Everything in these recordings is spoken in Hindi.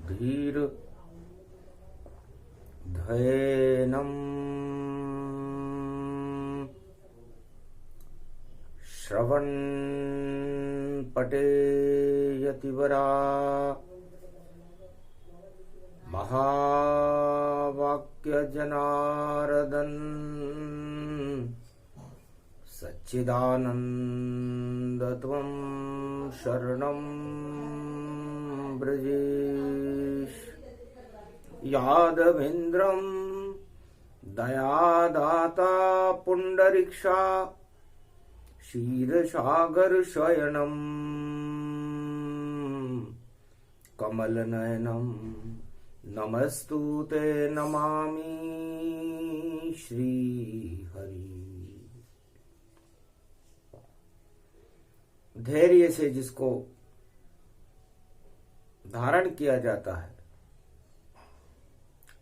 धीर धैनम् श्रवण पठेयतिवरा महावाक्य जनार्दन सच्चिदानंद त्वं शरणं ब्रजेश यादवेन्द्रं दयादाता पुंडरीक्षा क्षीरसागर शयनं कमलनयनं नमस्तुते नमामि श्रीहरि। धैर्य से जिसको धारण किया जाता है,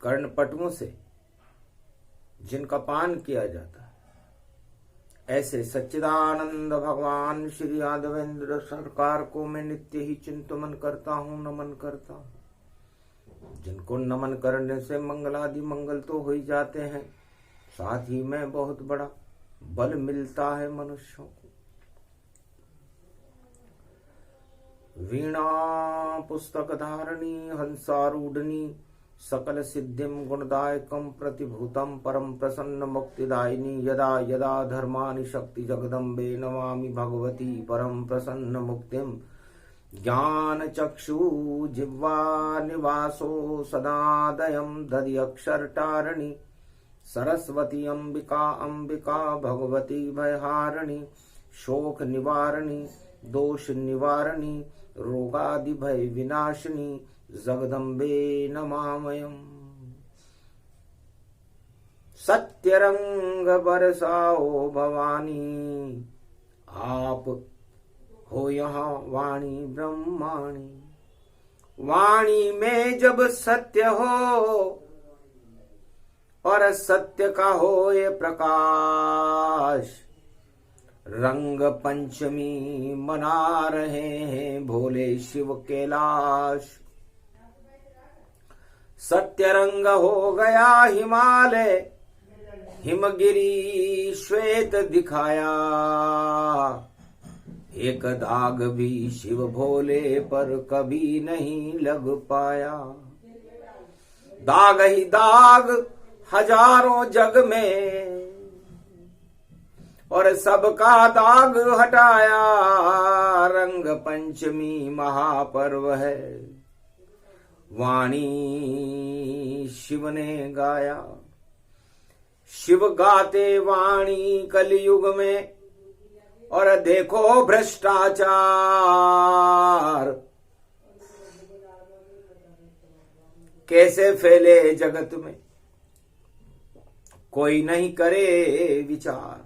कर्णपटुओं से जिनका पान किया जाता है, ऐसे सच्चिदानंद भगवान श्री यादवेंद्र सरकार को मैं नित्य ही चिंतन करता हूँ, नमन करता हूँ। जिनको नमन करने से मंगलादि मंगल तो हो ही जाते हैं, साथ ही में बहुत बड़ा बल मिलता है मनुष्यों को। वीणा पुस्तक धारणी हंसारूढ़नी सकल सिद्धिम गुणदायकम प्रतिभूतम परम प्रसन्न मुक्तिदायिनी यदा यदा धर्मानि शक्ति जगदम्बे नमामि भगवती परम प्रसन्न मुक्तिम। ज्ञान चक्षु जिह्वा निवासो सदादयं दधि अक्षरटारिणी सरस्वती अंबिका अंबिका भगवती भयहारिणी शोक निवारिणी दोष निवारिणी रोगादि भय विनाशिनी जगदम्बे नमामयम्। सत्यरंग बरसाओ भवानी आप हो यहाँ वाणी ब्रह्माणी। वाणी में जब सत्य हो और सत्य का हो ये प्रकाश, रंग पंचमी मना रहे हैं भोले शिव कैलाश। सत्य रंग हो गया हिमालय, हिमगिरी श्वेत दिखाया। एक दाग भी शिव भोले पर कभी नहीं लग पाया। दाग ही दाग हजारों जग में और सबका दाग हटाया। रंग पंचमी महापर्व है, वाणी शिव ने गाया। शिव गाते वाणी कलयुग में और देखो भ्रष्टाचार कैसे फैले जगत में, कोई नहीं करे विचार।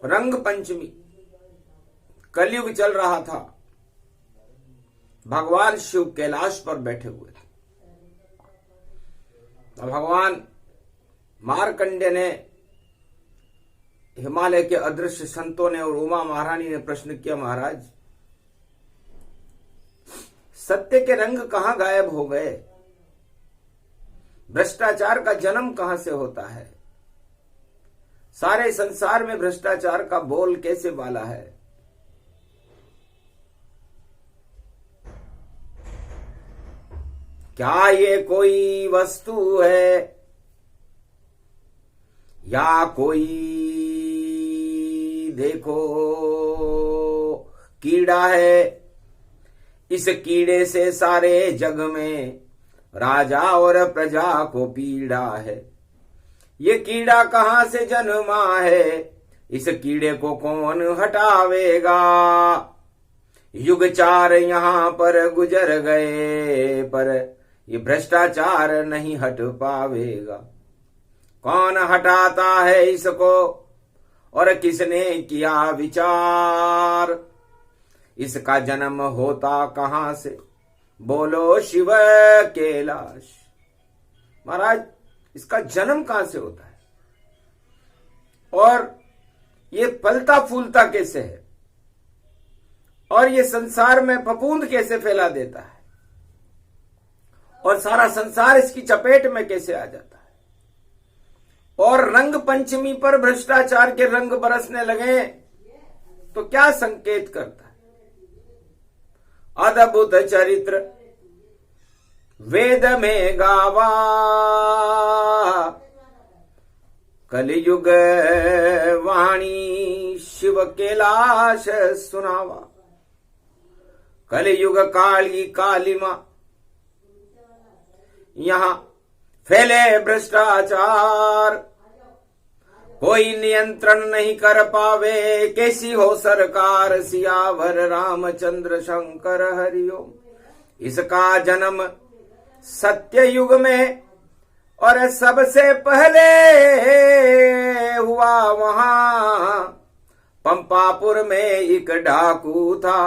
रंग पंचमी कलयुग चल रहा था, भगवान शिव कैलाश पर बैठे हुए थे। तो भगवान मार्कंडेय ने, हिमालय के अदृश्य संतों ने और उमा महारानी ने प्रश्न किया, महाराज सत्य के रंग कहां गायब हो गए? भ्रष्टाचार का जन्म कहां से होता है? सारे संसार में भ्रष्टाचार का बोल कैसे वाला है? क्या ये कोई वस्तु है या कोई देखो कीड़ा है? इस कीड़े से सारे जग में राजा और प्रजा को पीड़ा है। ये कीड़ा कहां से जन्मा है? इस कीड़े को कौन हटावेगा? युग चार यहां पर गुजर गए, पर ये भ्रष्टाचार नहीं हट पावेगा। कौन हटाता है इसको और किसने किया विचार? इसका जन्म होता कहां से? बोलो शिव कैलाश। महाराज इसका जन्म कहां से होता है और ये फलता फूलता कैसे है और ये संसार में फफूंद कैसे फैला देता है और सारा संसार इसकी चपेट में कैसे आ जाता है। और रंग पंचमी पर भ्रष्टाचार के रंग बरसने लगे तो क्या संकेत करता है। अद्भुत चरित्र वेद में गावा, कलियुग वाणी शिव कैलाश सुनावा। कलियुग काली कालिमा, यहां फैले भ्रष्टाचार, कोई नियंत्रण नहीं कर पावे, कैसी हो सरकार। सियावर रामचंद्र शंकर हरिओम। इसका जन्म सत्य युग में और सबसे पहले हुआ वहां पंपापुर में एक डाकू था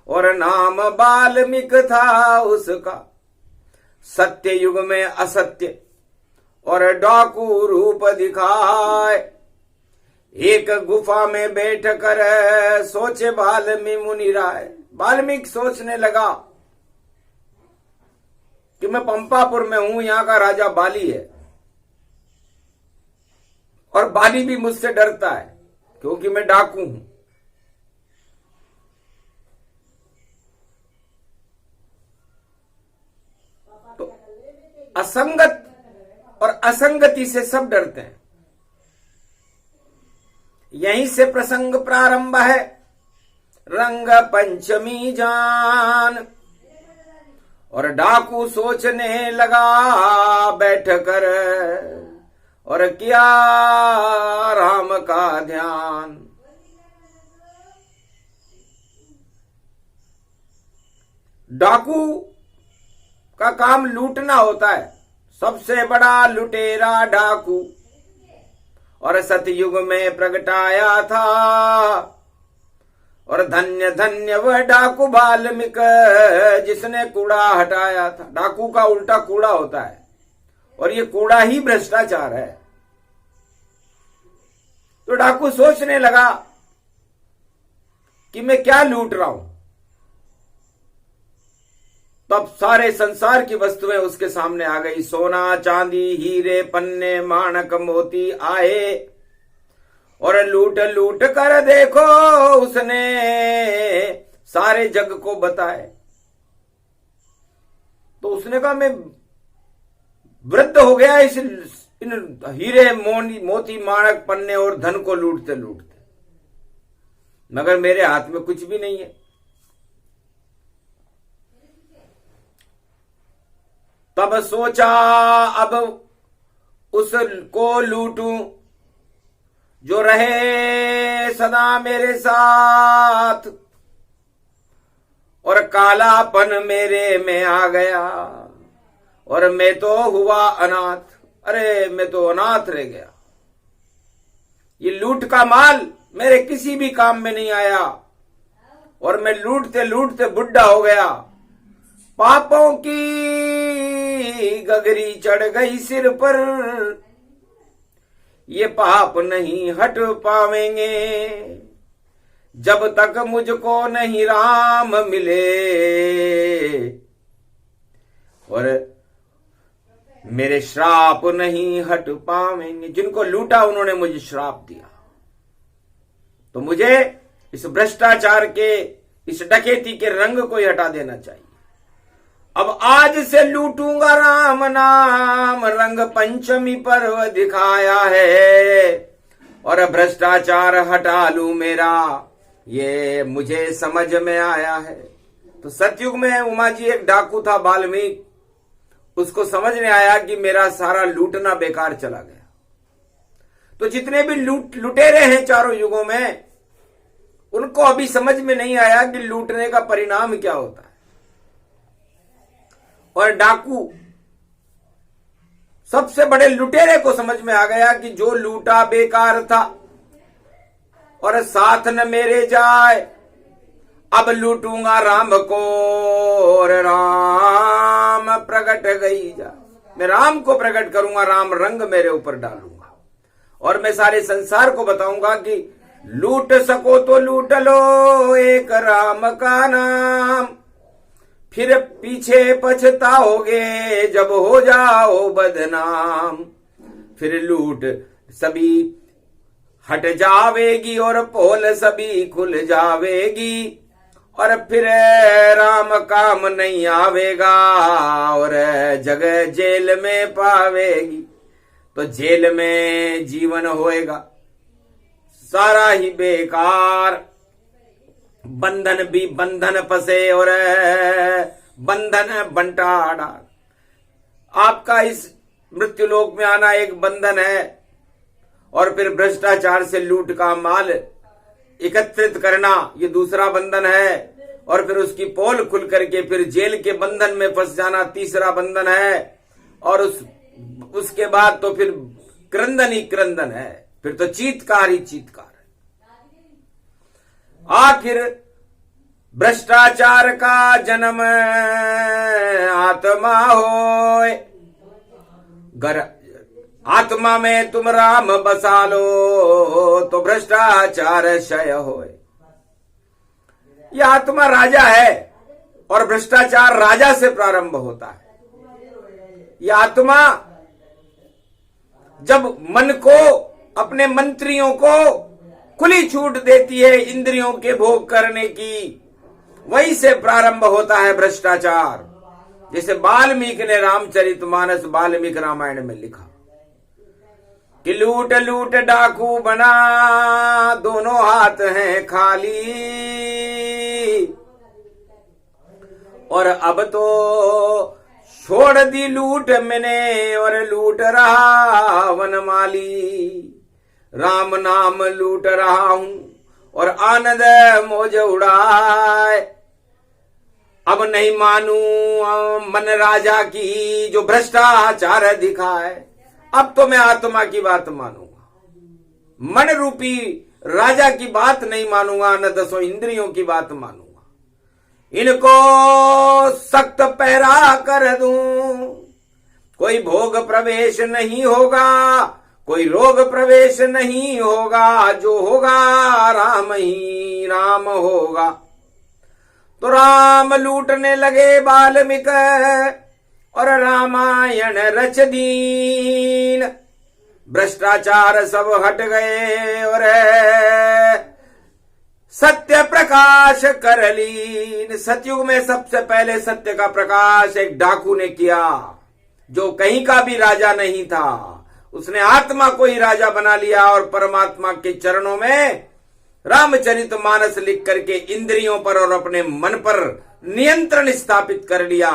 और नाम वाल्मीक था उसका। सत्य युग में असत्य और डाकू रूप दिखाए, एक गुफा में बैठ कर सोचे वाल्मीकि मुनि राय। वाल्मीकि सोचने लगा कि मैं पंपापुर में हूं, यहां का राजा बाली है और बाली भी मुझसे डरता है क्योंकि मैं डाकू हूं। तो असंगत और असंगति से सब डरते हैं। यहीं से प्रसंग प्रारंभ है। रंग पंचमी जान और डाकू सोचने लगा बैठ कर और किया राम का ध्यान। डाकू का काम लूटना होता है, सबसे बड़ा लुटेरा डाकू। और सतयुग में प्रगटाया था और धन्य धन्य वह डाकू वाल्मीकि जिसने कूड़ा हटाया था। डाकू का उल्टा कूड़ा होता है और ये कूड़ा ही भ्रष्टाचार है। तो डाकू सोचने लगा कि मैं क्या लूट रहा हूं। तब सारे संसार की वस्तुएं उसके सामने आ गई। सोना चांदी हीरे पन्ने माणक मोती आए और लूट लूट कर देखो उसने सारे जग को बताए। तो उसने कहा मैं वृद्ध हो गया इन हीरे मोती माणक पन्ने और धन को लूटते लूटते, मगर मेरे हाथ में कुछ भी नहीं है। तब सोचा अब उसको लूटूं जो रहे सदा मेरे साथ। और कालापन मेरे में आ गया और मैं तो हुआ अनाथ। अरे मैं तो अनाथ रह गया। ये लूट का माल मेरे किसी भी काम में नहीं आया और मैं लूटते लूटते बुढ़ा हो गया। पापों की गगरी चढ़ गई सिर पर, ये पाप नहीं हट पावेंगे जब तक मुझको नहीं राम मिले। और मेरे श्राप नहीं हट पावेंगे। जिनको लूटा उन्होंने मुझे श्राप दिया। तो मुझे इस भ्रष्टाचार के, इस डकैती के रंग को ही हटा देना चाहिए। अब आज से लूटूंगा राम नाम, रंग पंचमी पर्व दिखाया है और भ्रष्टाचार हटा लूं मेरा, ये मुझे समझ में आया है। तो सतयुग में उमा जी एक डाकू था वाल्मीकि, उसको समझ में आया कि मेरा सारा लूटना बेकार चला गया। तो जितने भी लुटेरे हैं चारों युगों में, उनको अभी समझ में नहीं आया कि लूटने का परिणाम क्या होता है। और डाकू सबसे बड़े लुटेरे को समझ में आ गया कि जो लूटा बेकार था और साथ न मेरे जाए। अब लूटूंगा राम को और राम प्रकट गई जा। मैं राम को प्रकट करूंगा, राम रंग मेरे ऊपर डालूंगा और मैं सारे संसार को बताऊंगा कि लूट सको तो लूट लो एक राम का नाम, फिर पीछे पछताओगे जब हो जाओ बदनाम। फिर लूट सभी हट जावेगी और पोल सभी खुल जावेगी, और फिर राम काम नहीं आवेगा और जगह जेल में पावेगी। तो जेल में जीवन होएगा सारा ही बेकार, बंधन भी बंधन फंसे और बंधन बंटा डाल। आपका इस मृत्युलोक में आना एक बंधन है, और फिर भ्रष्टाचार से लूट का माल एकत्रित करना ये दूसरा बंधन है, और फिर उसकी पोल खुल करके फिर जेल के बंधन में फंस जाना तीसरा बंधन है, और उसके बाद तो फिर क्रंदन ही क्रंदन है, फिर तो चीत्कार ही चीत्कार है। आखिर भ्रष्टाचार का जन्म आत्मा होए, गर आत्मा में तुम राम बसा लो तो भ्रष्टाचार क्षय होए। यह आत्मा राजा है और भ्रष्टाचार राजा से प्रारंभ होता है। यह आत्मा जब मन को, अपने मंत्रियों को खुली छूट देती है इंद्रियों के भोग करने की, वहीं से प्रारंभ होता है भ्रष्टाचार। जैसे वाल्मीकि ने रामचरितमानस वाल्मीकि रामायण में लिखा कि लूट लूट डाकू बना दोनों हाथ हैं खाली, और अब तो छोड़ दी लूट मैंने और लूट रहा वनमाली। राम नाम लूट रहा हूं और आनंद मौज उड़ाए। अब नहीं मानू मन राजा की जो भ्रष्टाचार दिखाए, अब तो मैं आत्मा की बात मानूंगा, मन रूपी राजा की बात नहीं मानूंगा, न दसों इंद्रियों की बात मानूंगा। इनको सख्त पहरा कर दूं, कोई भोग प्रवेश नहीं होगा, कोई रोग प्रवेश नहीं होगा, जो होगा राम ही राम होगा। तो राम लूटने लगे वाल्मीकि और रामायण रच दीन। भ्रष्टाचार सब हट गए और सत्य प्रकाश कर लीन। सतयुग में सबसे पहले सत्य का प्रकाश एक डाकू ने किया, जो कहीं का भी राजा नहीं था। उसने आत्मा को ही राजा बना लिया और परमात्मा के चरणों में रामचरितमानस लिख करके इंद्रियों पर और अपने मन पर नियंत्रण स्थापित कर लिया।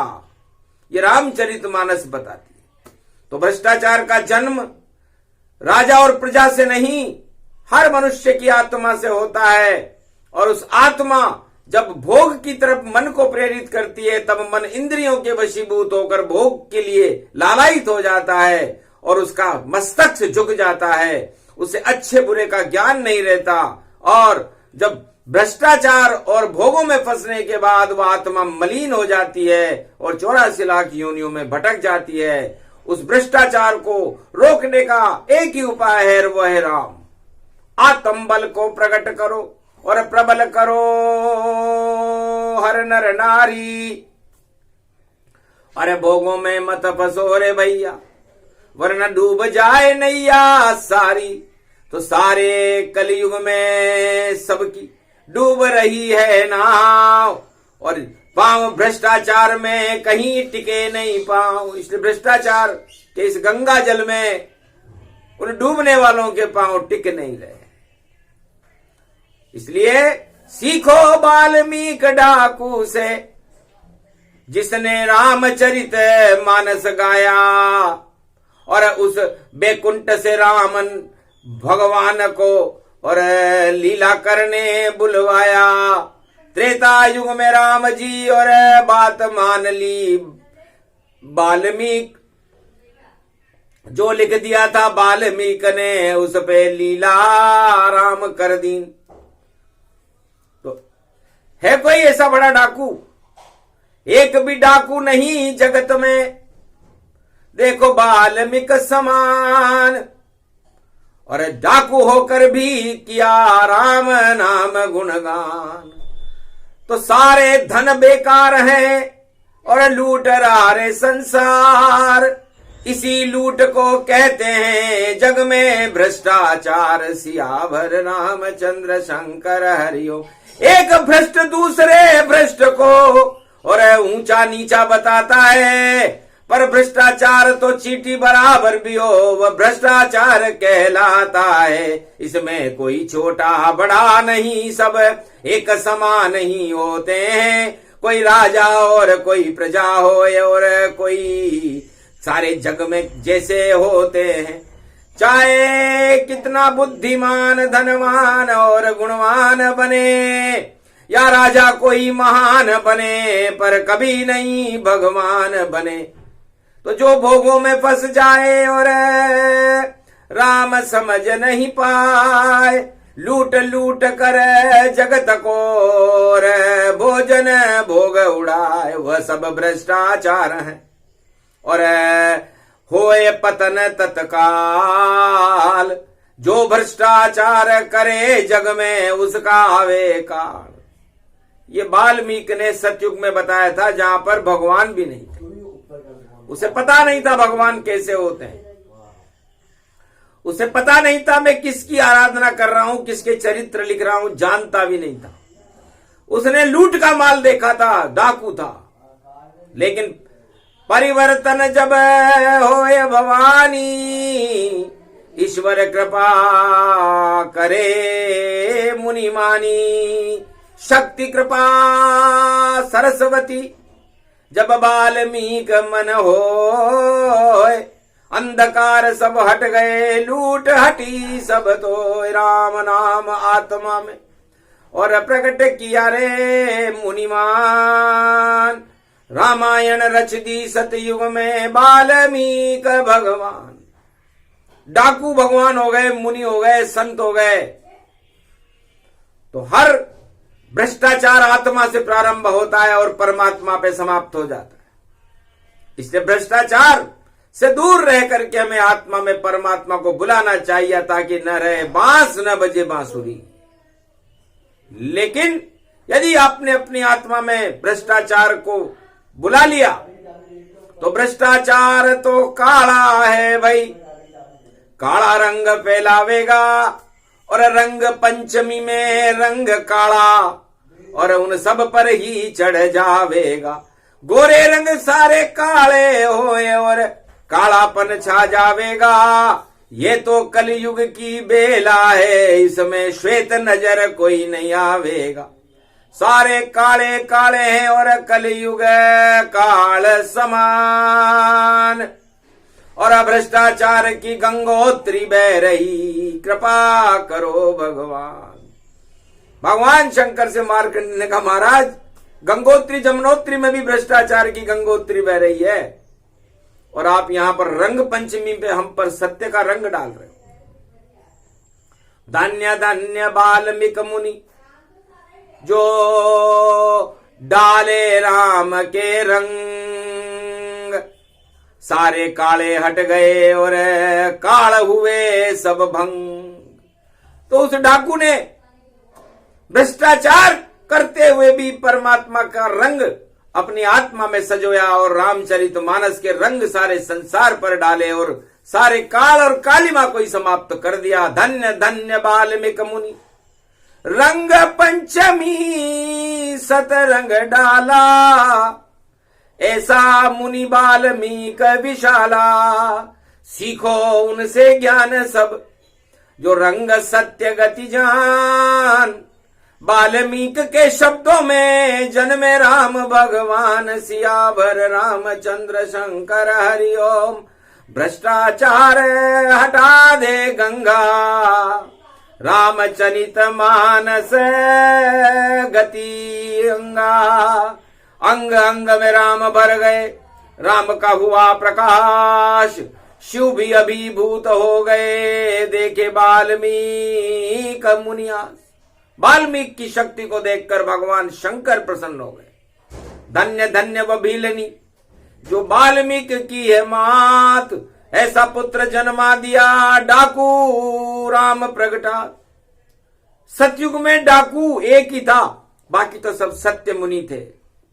ये रामचरितमानस बताती है। तो भ्रष्टाचार का जन्म राजा और प्रजा से नहीं, हर मनुष्य की आत्मा से होता है। और उस आत्मा जब भोग की तरफ मन को प्रेरित करती है, तब मन इंद्रियों के वशीभूत होकर भोग के लिए लालायित हो जाता है और उसका मस्तक झुक जाता है। उसे अच्छे बुरे का ज्ञान नहीं रहता, और जब भ्रष्टाचार और भोगों में फंसने के बाद वह आत्मा मलिन हो जाती है और 84 लाख योनियों में भटक जाती है। उस भ्रष्टाचार को रोकने का एक ही उपाय है, वह है राम। आत्म बल को प्रकट करो और प्रबल करो हर नर नारी। अरे भोगों में मत फंसो रे भैया, वरना डूब जाए नैया सारी। तो सारे कलयुग में सबकी डूब रही है नाव, और पांव भ्रष्टाचार में कहीं टिके नहीं पांव। इसलिए भ्रष्टाचार के इस गंगा जल में उन डूबने वालों के पांव टिक नहीं रहे। इसलिए सीखो वाल्मीकि डाकू से, जिसने रामचरित मानस गाया, और उस बैकुंठ से रामन भगवान को और लीला करने बुलवाया। त्रेता युग में राम जी और बात मान ली वाल्मीकि, जो लिख दिया था वाल्मीकि ने उस पे लीला राम कर दी। तो है कोई ऐसा बड़ा डाकू? एक भी डाकू नहीं जगत में। देखो वाल्मीकि समान और डाकू होकर भी किया राम नाम गुणगान। तो सारे धन बेकार है और लूट रहा रे संसार, इसी लूट को कहते हैं जग में भ्रष्टाचार। सियावर रामचंद्र शंकर हरिओ। एक भ्रष्ट दूसरे भ्रष्ट को और ऊंचा नीचा बताता है, पर भ्रष्टाचार तो चींटी बराबर भी हो वह भ्रष्टाचार कहलाता है। इसमें कोई छोटा बड़ा नहीं, सब एक समान ही होते हैं। कोई राजा और कोई प्रजा हो और कोई सारे जग में जैसे होते हैं। चाहे कितना बुद्धिमान धनवान और गुणवान बने, या राजा कोई महान बने, पर कभी नहीं भगवान बने। तो जो भोगों में फंस जाए और राम समझ नहीं पाए, लूट लूट कर जगत को और भोजन भोग उड़ाए, वह सब भ्रष्टाचार है। और होए पतन तत्काल, जो भ्रष्टाचार करे जग में उसका आवे काल। ये वाल्मीकि ने सतयुग में बताया था, जहां पर भगवान भी नहीं थे। उसे पता नहीं था भगवान कैसे होते हैं, उसे पता नहीं था मैं किसकी आराधना कर रहा हूं, किसके चरित्र लिख रहा हूं, जानता भी नहीं था। उसने लूट का माल देखा था, डाकू था। लेकिन परिवर्तन जब होए भवानी, ईश्वर कृपा करे मुनि मानी। शक्ति कृपा सरस्वती जब वाल्मीकि मन होए, अंधकार सब हट गए लूट हटी सब तो राम नाम आत्मा में। और प्रकट किया रे मुनिमान, रामायण रच दी सतयुग में वाल्मीकि भगवान। डाकू भगवान हो गए, मुनि हो गए, संत हो गए। तो हर भ्रष्टाचार आत्मा से प्रारंभ होता है और परमात्मा पे समाप्त हो जाता है। इसलिए भ्रष्टाचार से दूर रह करके हमें आत्मा में परमात्मा को बुलाना चाहिए, ताकि न रहे बांस न बजे बांसुरी। लेकिन यदि आपने अपनी आत्मा में भ्रष्टाचार को बुला लिया, तो भ्रष्टाचार तो काला है भाई, काला रंग फैलावेगा। और रंग पंचमी में रंग काला, और उन सब पर ही चढ़ जावेगा। गोरे रंग सारे काले होए और कालापन छा जावेगा। ये तो कलयुग की बेला है, इसमें श्वेत नजर कोई नहीं आवेगा। सारे काले काले हैं और कलयुग काल समान। और भ्रष्टाचार की गंगोत्री बह रही, कृपा करो भगवान। भगवान शंकर से मार्कंडेय ने कहा, महाराज गंगोत्री जमुनोत्री में भी भ्रष्टाचार की गंगोत्री बह रही है, और आप यहां पर रंग पंचमी पे हम पर सत्य का रंग डाल रहे हो। धन्य धन्य वाल्मीकि मुनि जो डाले राम के रंग। सारे काले हट गए और काल हुए सब भंग। तो उस डाकू ने भ्रष्टाचार करते हुए भी परमात्मा का रंग अपनी आत्मा में सजोया, और रामचरितमानस के रंग सारे संसार पर डाले और सारे काल और कालिमा को ही समाप्त कर दिया। धन्य धन्य वाल्मीकि मुनि रंग पंचमी सतरंग डाला, ऐसा मुनि वाल्मीकि विशाला। सीखो उनसे ज्ञान सब जो रंग सत्य गति जान। वाल्मीकि के शब्दों में जन्मे राम भगवान, सियावर रामचंद्र शंकर हरिओम। भ्रष्टाचार हटा दे गंगा, रामचरित मानस गति अंगा। अंग अंग में राम भर गए, राम का हुआ प्रकाश। शिव भी अभिभूत हो गए, देखे वाल्मीकि मुनियास। वाल्मीकि की शक्ति को देखकर भगवान शंकर प्रसन्न हो गए। धन्य धन्य वह भीलनी जो वाल्मीकि की है मात, ऐसा पुत्र जन्मा दिया डाकू राम प्रगटा। सतयुग में डाकू एक ही था, बाकी तो सब सत्य मुनि थे,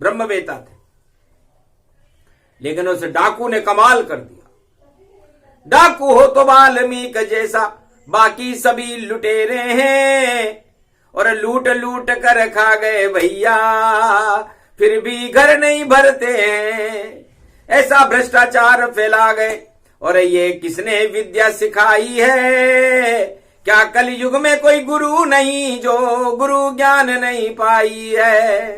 ब्रह्मवेता थे। लेकिन उस डाकू ने कमाल कर दिया। डाकू हो तो वाल्मीकि जैसा, बाकी सभी लुटेरे हैं और लूट लूट कर खा गए भैया, फिर भी घर नहीं भरते हैं। ऐसा भ्रष्टाचार फैला गए, और ये किसने विद्या सिखाई है? क्या कलयुग में कोई गुरु नहीं जो गुरु ज्ञान नहीं पाई है?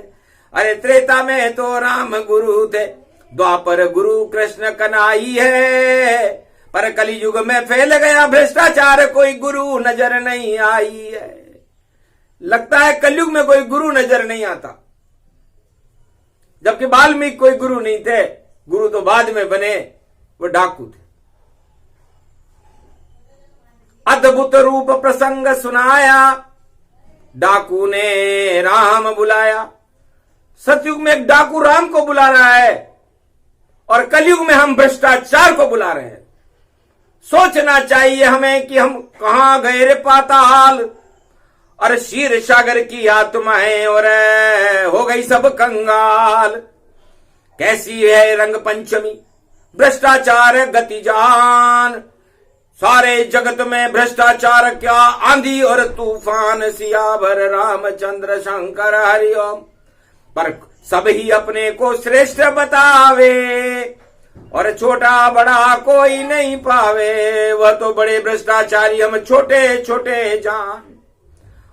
अरे त्रेता में तो राम गुरु थे, द्वापर गुरु कृष्ण कन्हई है, पर कलयुग में फैल गया भ्रष्टाचार, कोई गुरु नजर नहीं आई है। लगता है कलयुग में कोई गुरु नजर नहीं आता, जबकि वाल्मीकि कोई गुरु नहीं थे, गुरु तो बाद में बने, वो डाकू थे। अद्भुत रूप प्रसंग सुनाया, डाकू ने राम बुलाया। सतयुग में एक डाकू राम को बुला रहा है, और कलयुग में हम भ्रष्टाचार को बुला रहे हैं। सोचना चाहिए हमें कि हम कहां गए रे पाताल, और क्षीर सागर की आत्माएं और हो गई सब कंगाल। कैसी है रंग पंचमी, भ्रष्टाचार गति जान, सारे जगत में भ्रष्टाचार क्या आंधी और तूफान। सियावर रामचंद्र शंकर हरिओम, पर सभी अपने को श्रेष्ठ बतावे, और छोटा बड़ा कोई नहीं पावे। वह तो बड़े भ्रष्टाचारी, हम छोटे छोटे जान।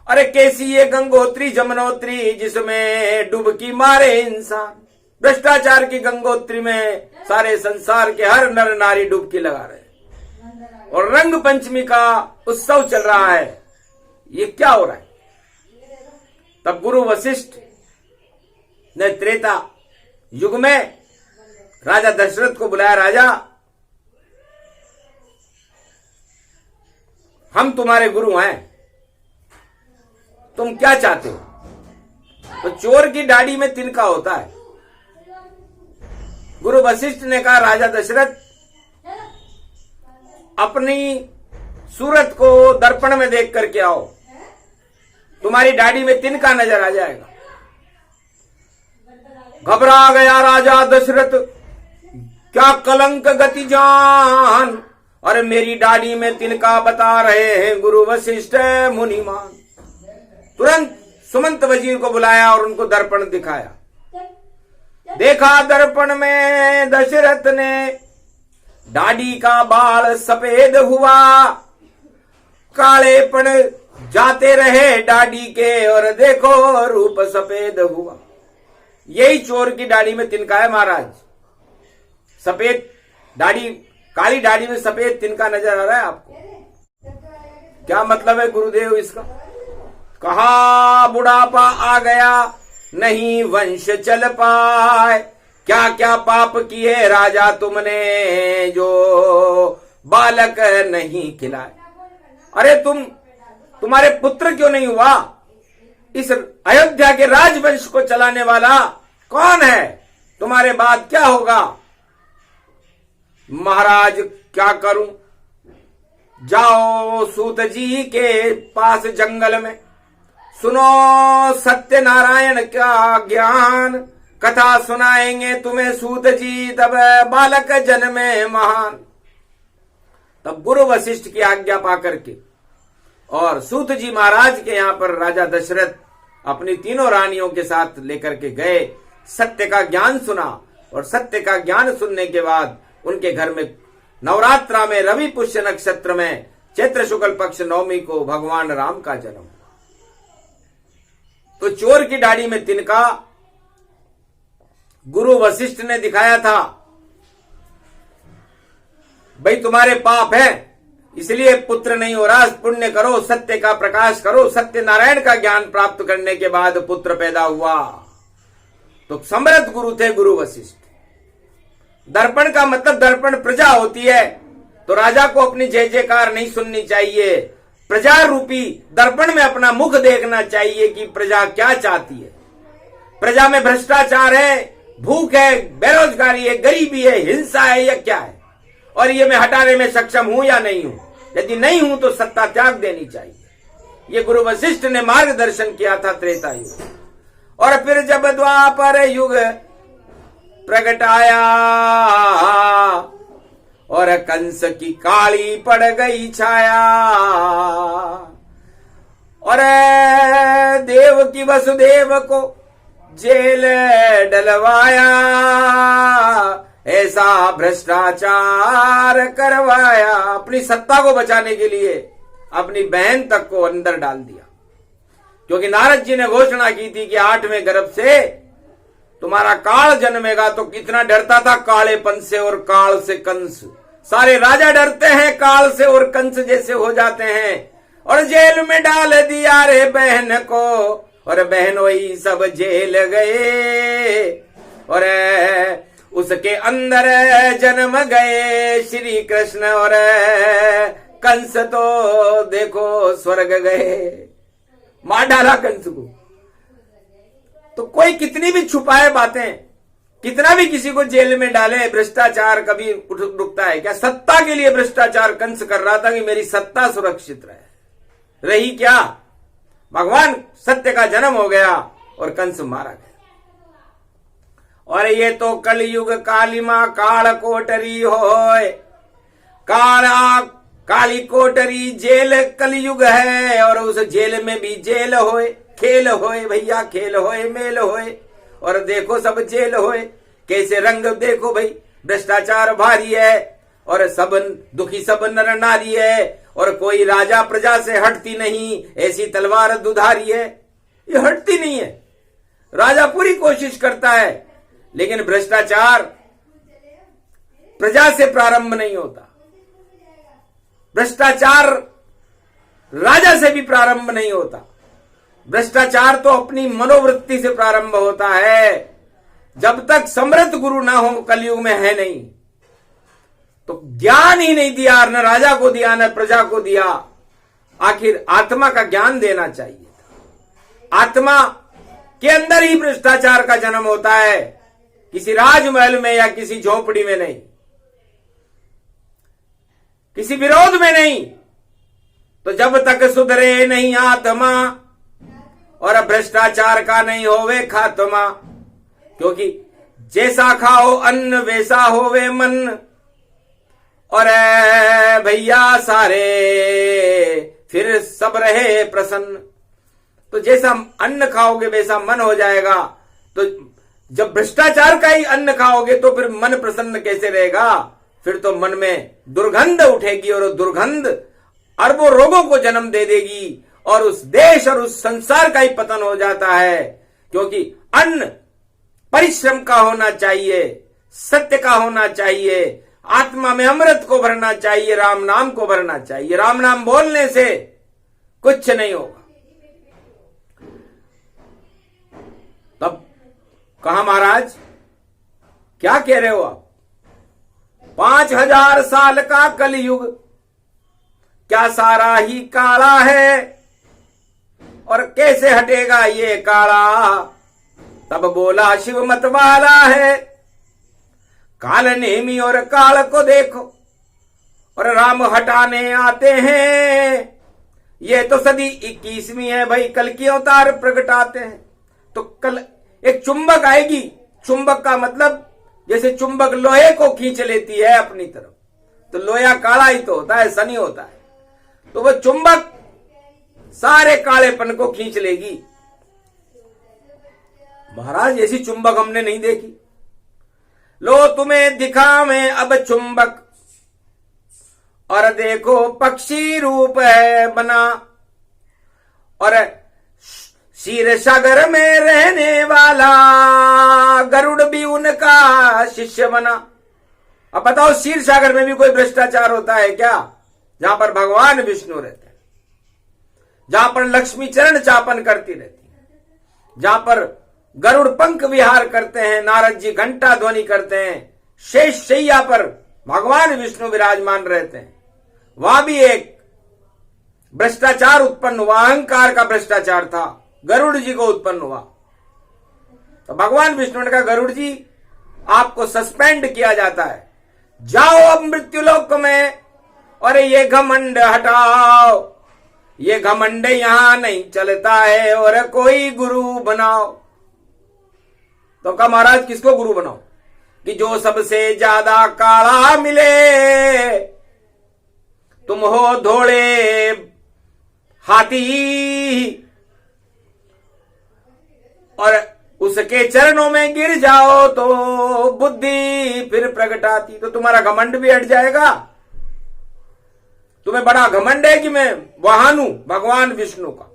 अरे कैसी ये गंगोत्री जमुनोत्री, जिसमें डुबकी मारे इंसान। भ्रष्टाचार की गंगोत्री में सारे संसार के हर नर नारी डुबकी लगा रहे हैं, और रंग पंचमी का उत्सव चल रहा है। ये क्या हो रहा है? तब गुरु वशिष्ठ ने त्रेता युग में राजा दशरथ को बुलाया। राजा, हम तुम्हारे गुरु हैं, तुम क्या चाहते हो? तो चोर की दाढ़ी में तिनका होता है। गुरु वशिष्ठ ने कहा, राजा दशरथ, अपनी सूरत को दर्पण में देख करके आओ, तुम्हारी दाढ़ी में तिनका नजर आ जाएगा। घबरा गया राजा दशरथ, क्या कलंक गति जान, और मेरी दाढ़ी में तिनका बता रहे हैं गुरु वशिष्ठ मुनिमान। तुरंत सुमंत वजीर को बुलाया और उनको दर्पण दिखाया। देखा दर्पण में दशरथ ने, दाढ़ी का बाल सफेद हुआ, कालेपन जाते रहे दाढ़ी के, और देखो रूप सफेद हुआ। यही चोर की दाढ़ी में तिनका है महाराज। सफेद दाढ़ी, काली दाढ़ी में सफेद तिनका नजर आ रहा है आपको? क्या मतलब है गुरुदेव इसका? कहा बुढ़ापा आ गया, नहीं वंश चल पाए। क्या क्या पाप किए राजा तुमने, जो बालक नहीं खिलाए। अरे तुम्हारे पुत्र क्यों नहीं हुआ? इस अयोध्या के राजवंश को चलाने वाला कौन है? तुम्हारे बाद क्या होगा? महाराज क्या करूं? जाओ सूत जी के पास जंगल में, सुनो सत्यनारायण का ज्ञान, कथा सुनाएंगे तुम्हें सूत जी, तब बालक जन्मे महान। तब गुरु वशिष्ठ की आज्ञा पाकर के और सूत जी महाराज के यहां पर राजा दशरथ अपनी तीनों रानियों के साथ लेकर के गए, सत्य का ज्ञान सुना, और सत्य का ज्ञान सुनने के बाद उनके घर में नवरात्रा में रवि पुष्य नक्षत्र में चैत्र शुक्ल पक्ष नवमी को भगवान राम का जन्म। तो चोर की दाढ़ी में तिनका गुरु वशिष्ठ ने दिखाया था, भाई तुम्हारे पाप है इसलिए पुत्र नहीं हो रहा, पुण्य करो, सत्य का प्रकाश करो। सत्यनारायण का ज्ञान प्राप्त करने के बाद पुत्र पैदा हुआ। तो समर्थ गुरु थे गुरु वशिष्ठ। दर्पण का मतलब दर्पण प्रजा होती है, तो राजा को अपनी जय जयकार नहीं सुननी चाहिए। प्रजा रूपी दर्पण में अपना मुख देखना चाहिए कि प्रजा क्या चाहती है। प्रजा में भ्रष्टाचार है, भूख है, बेरोजगारी है, गरीबी है, हिंसा है, या क्या है? और ये मैं हटाने में सक्षम हूं या नहीं हूं? यदि नहीं हूं तो सत्ता त्याग देनी चाहिए। ये गुरु वशिष्ठ ने मार्गदर्शन किया था त्रेता युग। और फिर जब द्वापर युग प्रकट आया और कंस की काली पड़ गई छाया, और देव की वसुदेव को जेल डलवाया, ऐसा भ्रष्टाचार करवाया। अपनी सत्ता को बचाने के लिए अपनी बहन तक को अंदर डाल दिया, क्योंकि नारद जी ने घोषणा की थी कि 8वें गर्भ से तुम्हारा काल जन्मेगा। तो कितना डरता था कालेपन से और काल से कंस। सारे राजा डरते हैं काल से और कंस जैसे हो जाते हैं। और जेल में डाल दिया रे बहन को, और बहन वही सब जेल गए, और उसके अंदर जन्म गए श्री कृष्ण, और कंस तो देखो स्वर्ग गए। मार डाला कंस को। तो कोई कितनी भी छुपाए बातें, कितना भी किसी को जेल में डाले, भ्रष्टाचार कभी रुकता है क्या? सत्ता के लिए भ्रष्टाचार कंस कर रहा था कि मेरी सत्ता सुरक्षित रही क्या? भगवान सत्य का जन्म हो गया और कंस मारा गया। और ये तो कलयुग कालिमा काल कोटरी होय, काली कोटरी जेल कलयुग है, और उस जेल में भी जेल होए, खेल होए भैया, खेल होए, मेल होए, और देखो सब जेल होए। कैसे रंग देखो भाई, भ्रष्टाचार भारी है, और सब दुखी सब नर नारी है, और कोई राजा प्रजा से हटती नहीं, ऐसी तलवार दुधारी है। ये हटती नहीं है, राजा पूरी कोशिश करता है, लेकिन भ्रष्टाचार प्रजा से प्रारंभ नहीं होता, भ्रष्टाचार राजा से भी प्रारंभ नहीं होता। भ्रष्टाचार तो अपनी मनोवृत्ति से प्रारंभ होता है। जब तक समृद्ध गुरु ना हो कलयुग में है नहीं, तो ज्ञान ही नहीं दिया, न राजा को दिया न प्रजा को दिया। आखिर आत्मा का ज्ञान देना चाहिए। आत्मा के अंदर ही भ्रष्टाचार का जन्म होता है, किसी राजमहल में या किसी झोपड़ी में नहीं, किसी विरोध में नहीं। तो जब तक सुधरे नहीं आत्मा और भ्रष्टाचार का नहीं होवे खात्मा, क्योंकि जैसा खाओ अन्न वैसा होवे मन, और भैया सारे फिर सब रहे प्रसन्न। तो जैसा अन्न खाओगे वैसा मन हो जाएगा। तो जब भ्रष्टाचार का ही अन्न खाओगे तो फिर मन प्रसन्न कैसे रहेगा? फिर तो मन में दुर्गंध उठेगी, और दुर्गंध अरबों रोगों को जन्म दे देगी, और उस देश और उस संसार का ही पतन हो जाता है। क्योंकि अन्न परिश्रम का होना चाहिए, सत्य का होना चाहिए, आत्मा में अमृत को भरना चाहिए, राम नाम को भरना चाहिए। राम नाम बोलने से कुछ नहीं होगा। तब कहा महाराज क्या कह रहे हो आप? 5000 साल का कलयुग क्या सारा ही काला है, और कैसे हटेगा ये काला? तब बोला शिव मत वाला है, काल नेमी और काल को देखो, और राम हटाने आते हैं। ये तो सदी 21वीं है भाई, कल की अवतार प्रगटाते हैं। तो कल एक चुंबक आएगी, चुंबक का मतलब जैसे चुंबक लोहे को खींच लेती है अपनी तरफ, तो लोहा काला ही तो होता है, सनी होता है। तो वो चुंबक सारे कालेपन को खींच लेगी। महाराज ऐसी चुंबक हमने नहीं देखी। लो तुम्हें दिखावें अब चुंबक, और देखो पक्षी रूप है बना, और क्षीर सागर में रहने वाला गरुड़ भी उनका शिष्य बना। अब बताओ क्षीर सागर में भी कोई भ्रष्टाचार होता है क्या? जहां पर भगवान विष्णु रहते हैं, जहां पर लक्ष्मी चरण चापन करती रहती है, जहां पर गरुड़ पंख विहार करते हैं, नारद जी घंटा ध्वनि करते हैं, शेष शैया पर भगवान विष्णु विराजमान रहते हैं, वहां भी एक भ्रष्टाचार उत्पन्न हुआ, अहंकार का भ्रष्टाचार था, गरुड़ जी को उत्पन्न हुआ। तो भगवान विष्णु ने कहा गरुड़ जी आपको सस्पेंड किया जाता है, जाओ अब मृत्युलोक में और ये घमंड हटाओ, ये घमंड यहां नहीं चलता है और कोई गुरु बनाओ। तो कहा महाराज किसको गुरु बनाओ? कि जो सबसे ज्यादा काला मिले, तुम हो धोड़े हाथी और उसके चरणों में गिर जाओ तो बुद्धि फिर प्रगटाती। तो तुम्हारा घमंड भी हट जाएगा। तुम्हें बड़ा घमंड है कि मैं वाहन हूं भगवान विष्णु का,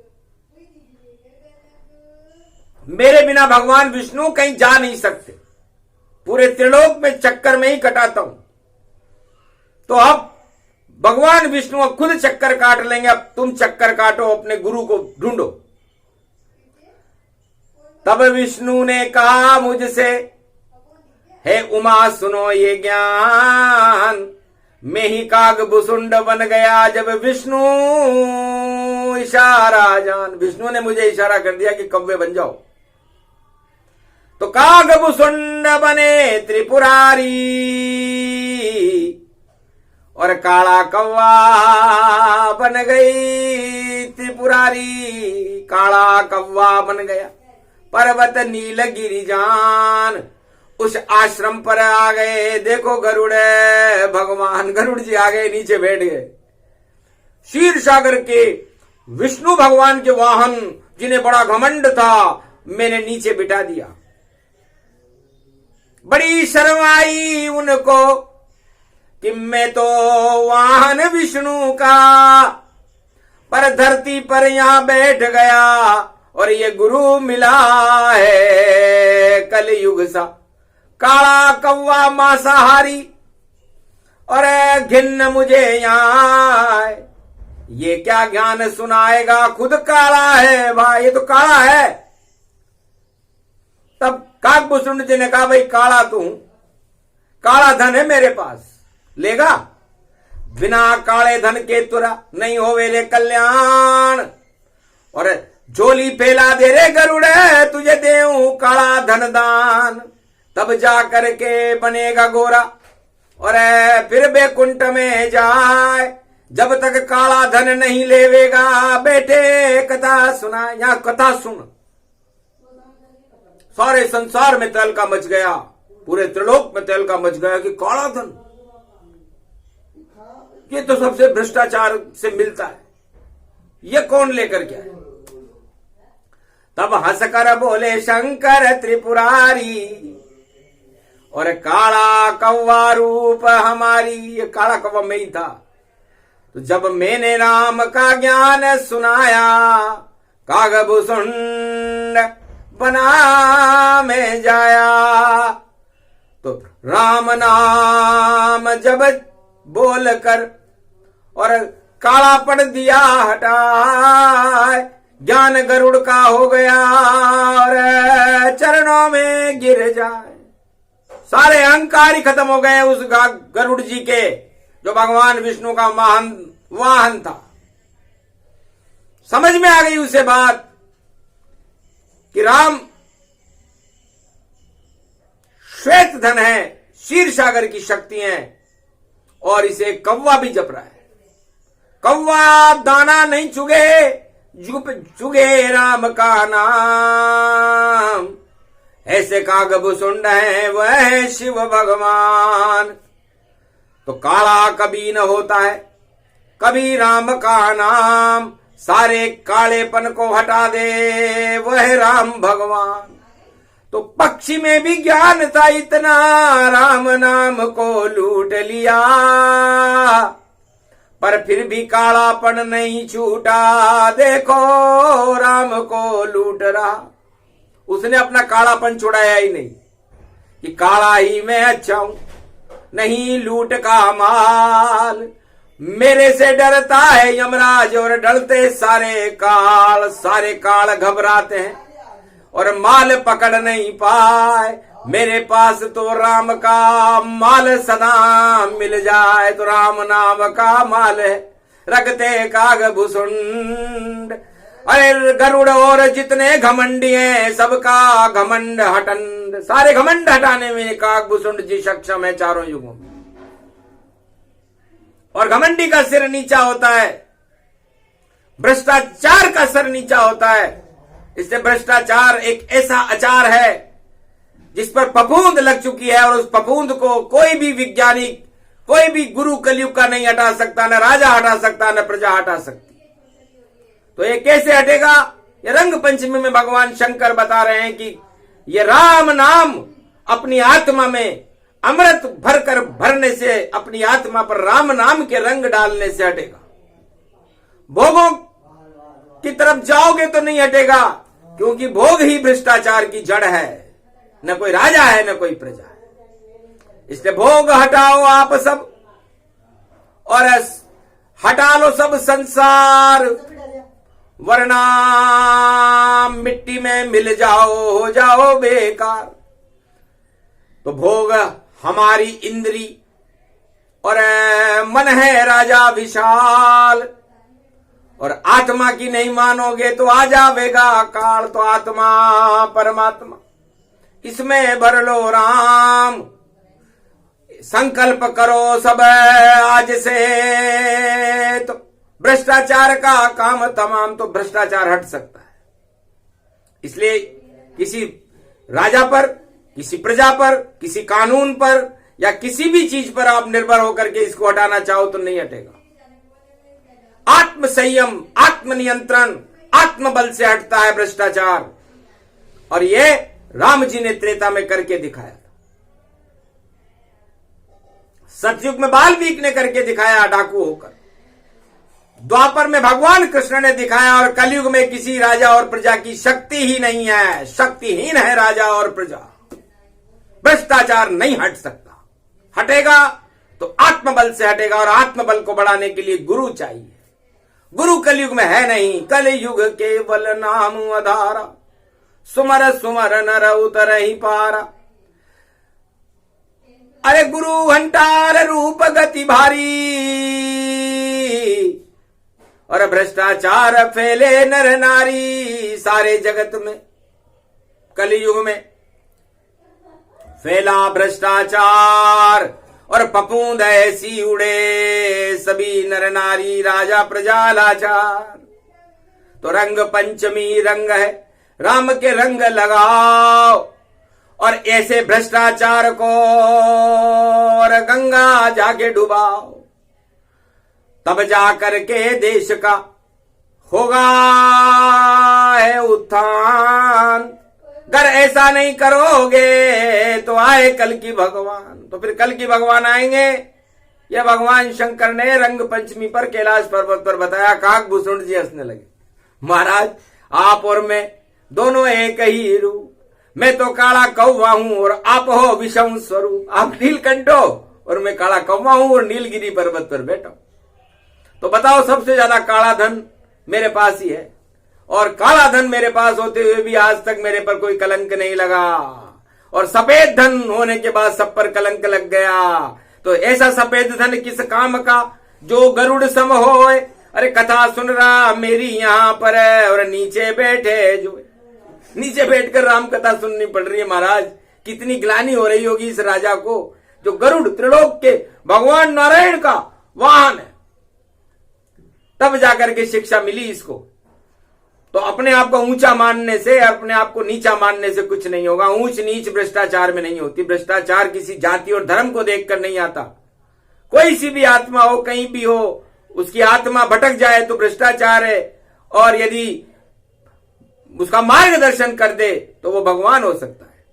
मेरे बिना भगवान विष्णु कहीं जा नहीं सकते, पूरे त्रिलोक में चक्कर में ही कटाता हूं। तो अब भगवान विष्णु खुद चक्कर काट लेंगे, अब तुम चक्कर काटो, अपने गुरु को ढूंढो। तब विष्णु ने कहा मुझसे, हे उमा सुनो ये ज्ञान, मैं ही कागभुसुंड बन गया जब विष्णु इशारा जान। विष्णु ने मुझे इशारा कर दिया कि कव्वे बन जाओ। तो कागभुसुंड बने त्रिपुरारी और काला कौवा बन गई त्रिपुरारी, काला कौवा बन गया। पर्वत नीलगिरी जान उस आश्रम पर आ गए। देखो गरुड़ भगवान, गरुड़ जी आ गए, नीचे बैठ गए। क्षीर सागर के विष्णु भगवान के वाहन जिन्हें बड़ा घमंड था, मैंने नीचे बिठा दिया। बड़ी शर्म आई उनको कि मैं तो वाहन विष्णु का, पर धरती पर यहां बैठ गया और ये गुरु मिला है कलयुग सा। काला कौवा मांसाहारी और घिन्न मुझे यहां, ये क्या ज्ञान सुनाएगा, खुद काला है भाई, ये तो काला है। तब कागभुसुंड जी ने कहा भाई काला तू, काला धन है मेरे पास, लेगा? बिना काले धन के तुरा नहीं होवेले कल्याण। और झोली फैला दे रे गरुड़, तुझे देऊं काला धन दान, तब जा करके बनेगा गोरा और फिर बैकुंठ में जाए। जब तक काला धन नहीं लेवेगा, बेटे कथा सुना। यहां कथा सुन, सारे संसार में तहलका मच गया, पूरे त्रिलोक में तहलका मच गया कि काला धन ये तो सबसे भ्रष्टाचार से मिलता है, ये कौन लेकर के आए? तब हंसकर बोले शंकर त्रिपुरारी, और काला कौवा रूप हमारी, ये काला कौवा में ही था। तो जब मैंने राम का ज्ञान सुनाया, कागभुसुंड बना में जाया। तो राम नाम जब बोलकर और काला पड़ दिया हटाए, ज्ञान गरुड़ का हो गया और चरणों में गिर जाए। सारे अहंकार ही खत्म हो गए उस गरुड़ जी के, जो भगवान विष्णु का महान वाहन था। समझ में आ गई उसे बात कि राम श्वेत धन है, क्षीर सागर की शक्ति है, और इसे कौवा भी जप रहा है। कौवा दाना नहीं चुगे, चुगे राम का नाम। ऐसे कागभुसुंड है वह शिव भगवान। तो काला कभी न होता है, कभी राम का नाम, सारे कालेपन को हटा दे वह राम भगवान। तो पक्षी में भी ज्ञान था इतना, राम नाम को लूट लिया, पर फिर भी कालापन नहीं छूटा। देखो राम को लूट रहा, उसने अपना कालापन छुड़ाया ही नहीं कि काला ही मैं अच्छा हूं, नहीं लूट का माल। मेरे से डरता है यमराज और डरते सारे काल घबराते हैं और माल पकड़ नहीं पाए। मेरे पास तो राम का माल सदा मिल जाए, तो राम नाम का माल है रखते कागभुसुंड। अरे गरुड़ और जितने घमंडी हैं, सबका घमंड हटन, सारे घमंड हटाने में कागभुसुंड जी सक्षम है चारों युगों में। और घमंडी का सिर नीचा होता है, भ्रष्टाचार का सिर नीचा होता है। इसलिए भ्रष्टाचार एक ऐसा अचार है जिस पर फफूंद लग चुकी है, और उस फफूंद को कोई भी वैज्ञानिक, कोई भी गुरु कलयुग का नहीं हटा सकता, न राजा हटा सकता, न प्रजा हटा सकती। तो ये कैसे हटेगा? ये रंग पंचमी में भगवान शंकर बता रहे हैं कि ये राम नाम अपनी आत्मा में अमृत भरकर भरने से, अपनी आत्मा पर राम नाम के रंग डालने से हटेगा। भोगों की तरफ जाओगे तो नहीं हटेगा, क्योंकि भोग ही भ्रष्टाचार की जड़ है। न कोई राजा है, न कोई प्रजा है। इसलिए भोग हटाओ आप सब, और हटा लो सब संसार, वरना मिट्टी में मिल जाओ, हो जाओ बेकार। तो भोग हमारी इंद्री और मन है राजा विशाल, और आत्मा की नहीं मानोगे तो आ जावेगा काल। तो आत्मा परमात्मा इसमें भर लो राम, संकल्प करो सब आज से, तो भ्रष्टाचार का काम तमाम। तो भ्रष्टाचार हट सकता है। इसलिए किसी राजा पर, किसी प्रजा पर, किसी कानून पर या किसी भी चीज पर आप निर्भर होकर के इसको हटाना चाहो तो नहीं हटेगा। आत्म संयम, आत्म नियंत्रण, आत्मबल से हटता है भ्रष्टाचार, और ये राम जी ने त्रेता में करके दिखाया था। सतयुग में बाल्मीकि ने करके दिखाया डाकू होकर, द्वापर में भगवान कृष्ण ने दिखाया, और कलयुग में किसी राजा और प्रजा की शक्ति ही नहीं है। शक्तिहीन है राजा और प्रजा। भ्रष्टाचार नहीं हट सकता। हटेगा तो आत्मबल से हटेगा, और आत्मबल को बढ़ाने के लिए गुरु चाहिए। गुरु कलयुग में है नहीं। कलयुग केवल नाम आधारा, सुमर सुमर नर उतर ही पारा। अरे गुरु घंटार रूप गति भारी, और भ्रष्टाचार फैले नर नारी। सारे जगत में कलयुग में फैला भ्रष्टाचार, और फफूंद ऐसी उड़े सभी नर नारी, राजा प्रजा लाचार। तो रंग पंचमी रंग है, राम के रंग लगाओ, और ऐसे भ्रष्टाचार को और गंगा जाके डुबाओ। तब जाकर के देश का होगा है उत्थान। अगर ऐसा नहीं करोगे तो आए कल की भगवान। तो फिर कल की भगवान आएंगे, यह भगवान शंकर ने रंग पंचमी पर कैलाश पर्वत पर बताया। काकभूषण जी हंसने लगे, महाराज आप और मैं दोनों एक ही रूप। मैं तो काला कौवा हूं और आप हो विषम स्वरूप। आप नीलकंठ हो और मैं काला कौवा हूं और नीलगिरी पर्वत पर बैठा हूं। तो बताओ, सबसे ज्यादा काला धन मेरे पास ही है, और काला धन मेरे पास होते हुए भी आज तक मेरे पर कोई कलंक नहीं लगा, और सफेद धन होने के बाद सब पर कलंक लग गया। तो ऐसा सफेद धन किस काम का जो गरुड़ सम हो। अरे कथा सुन रहा मेरी यहाँ पर है, और नीचे बैठे जो नीचे बैठकर राम कथा सुननी पड़ रही है। महाराज कितनी ग्लानि हो रही होगी इस राजा को, जो गरुड़ त्रिलोक के भगवान नारायण का वाहन है। तब जाकर के शिक्षा मिली इसको। तो अपने आप को ऊंचा मानने से, अपने आप को नीचा मानने से कुछ नहीं होगा। ऊंच नीच भ्रष्टाचार में नहीं होती। भ्रष्टाचार किसी जाति और धर्म को देखकर नहीं आता। कोई सी भी आत्मा हो, कहीं भी हो, उसकी आत्मा भटक जाए तो भ्रष्टाचार है, और यदि उसका मार्गदर्शन कर दे तो वो भगवान हो सकता है।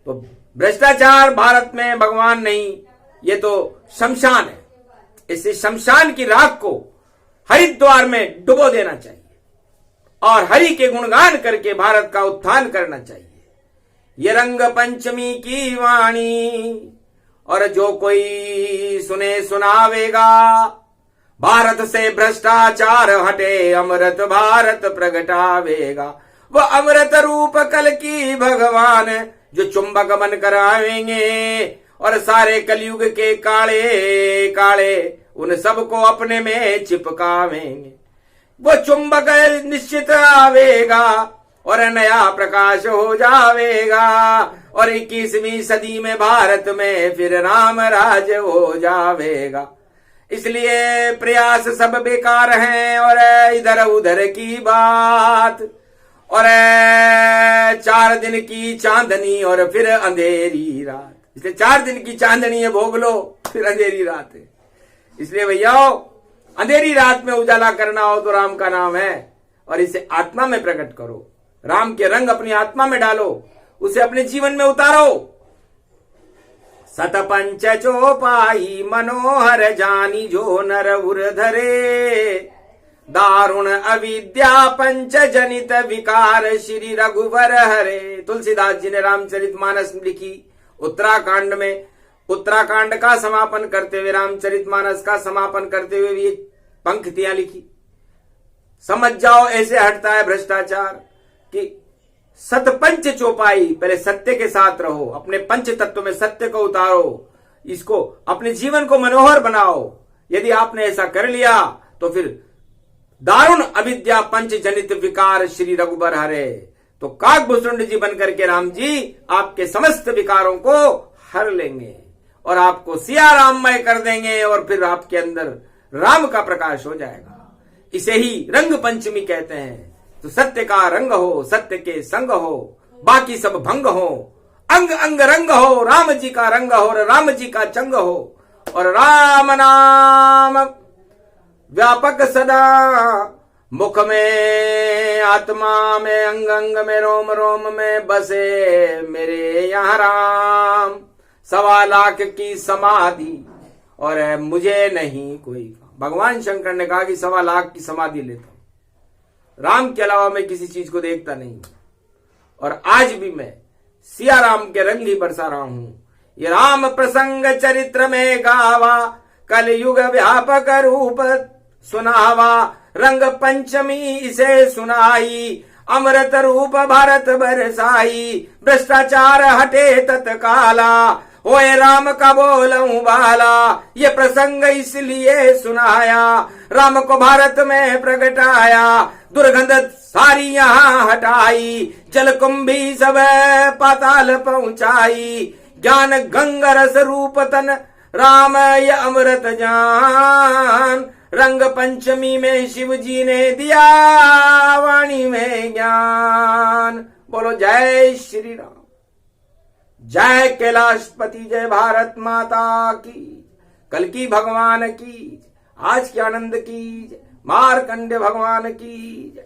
तो भ्रष्टाचार भारत में भगवान नहीं, ये तो शमशान है। इस शमशान की राख को हरिद्वार में डुबो देना चाहिए, और हरि के गुणगान करके भारत का उत्थान करना चाहिए। ये रंग पंचमी की वाणी, और जो कोई सुने सुनावेगा। भारत से भ्रष्टाचार हटे, अमृत भारत प्रगटावेगा। वह अमृत रूप कल की भगवान, जो चुंबक बन कर आवेंगे, और सारे कलयुग के काले काले उन सबको अपने में चिपकावेंगे। वो चुंबक निश्चित आवेगा, और नया प्रकाश हो जावेगा, और 21वीं सदी में भारत में फिर राम राज हो जावेगा। इसलिए प्रयास सब बेकार हैं और इधर उधर की बात, और 4 दिन की चांदनी और फिर अंधेरी रात। इसलिए 4 दिन की चांदनी है, भोग लो, फिर अंधेरी रात है। इसलिए भैया अंधेरी रात में उजाला करना हो तो राम का नाम है, और इसे आत्मा में प्रकट करो। राम के रंग अपनी आत्मा में डालो, उसे अपने जीवन में उतारो। सतपंच चौपाई मनोहर जानी जो नर उर धरे, दारुण अविद्या पंच जनित विकार श्री रघुवर हरे। तुलसीदास जी ने रामचरितमानस लिखी उत्तराखंड में। उत्तराखंड का समापन करते हुए, रामचरितमानस का समापन करते हुए भी पंक्तियां लिखी। समझ जाओ ऐसे हटता है भ्रष्टाचार कि सतपंच चौपाई, पहले सत्य के साथ रहो, अपने पंच तत्व में सत्य को उतारो, इसको अपने जीवन को मनोहर बनाओ। यदि आपने ऐसा कर लिया तो फिर दारुण अविद्या पंच जनित विकार श्री रघुबर हरे, तो काकभूषुंड जी बनकर के राम जी आपके समस्त विकारों को हर लेंगे और आपको सिया राममय कर देंगे, और फिर आपके अंदर राम का प्रकाश हो जाएगा। इसे ही रंग पंचमी कहते हैं। तो सत्य का रंग हो, सत्य के संग हो, बाकी सब भंग हो, अंग अंग रंग हो, राम जी का रंग हो और राम जी का चंग हो, और राम नाम व्यापक सदा, मुख में आत्मा में अंग अंग में रोम रोम में बसे मेरे यहाँ राम। 1.25 लाख की समाधि और मुझे नहीं कोई। भगवान शंकर ने कहा कि 1.25 लाख की समाधि लेता हूं, राम के अलावा मैं किसी चीज को देखता नहीं। और आज भी मैं सिया राम के रंग ही बरसा रहा हूं। ये राम प्रसंग चरित्र में गावा, कल युग व्यापक रूप सुनावा, रंग पंचमी इसे सुनाई, अमृत रूप भारत बरसाई, भ्रष्टाचार हटे तत्काला, ओए राम का बोलूं बाला। ये प्रसंग इसलिए सुनाया, राम को भारत में प्रगटाया, दुर्गंध सारी यहाँ हटाई, जलकुंभी सब पाताल पहुंचाई, ज्ञान गंगा रस रूप तन राम ये अमृत जान, रंग पंचमी में शिव जी ने दिया वाणी में ज्ञान। बोलो जय श्री राम, जय कैलाशपति, जय भारत माता की, कल की भगवान की, आज के आनंद की, मार्कंडे भगवान की।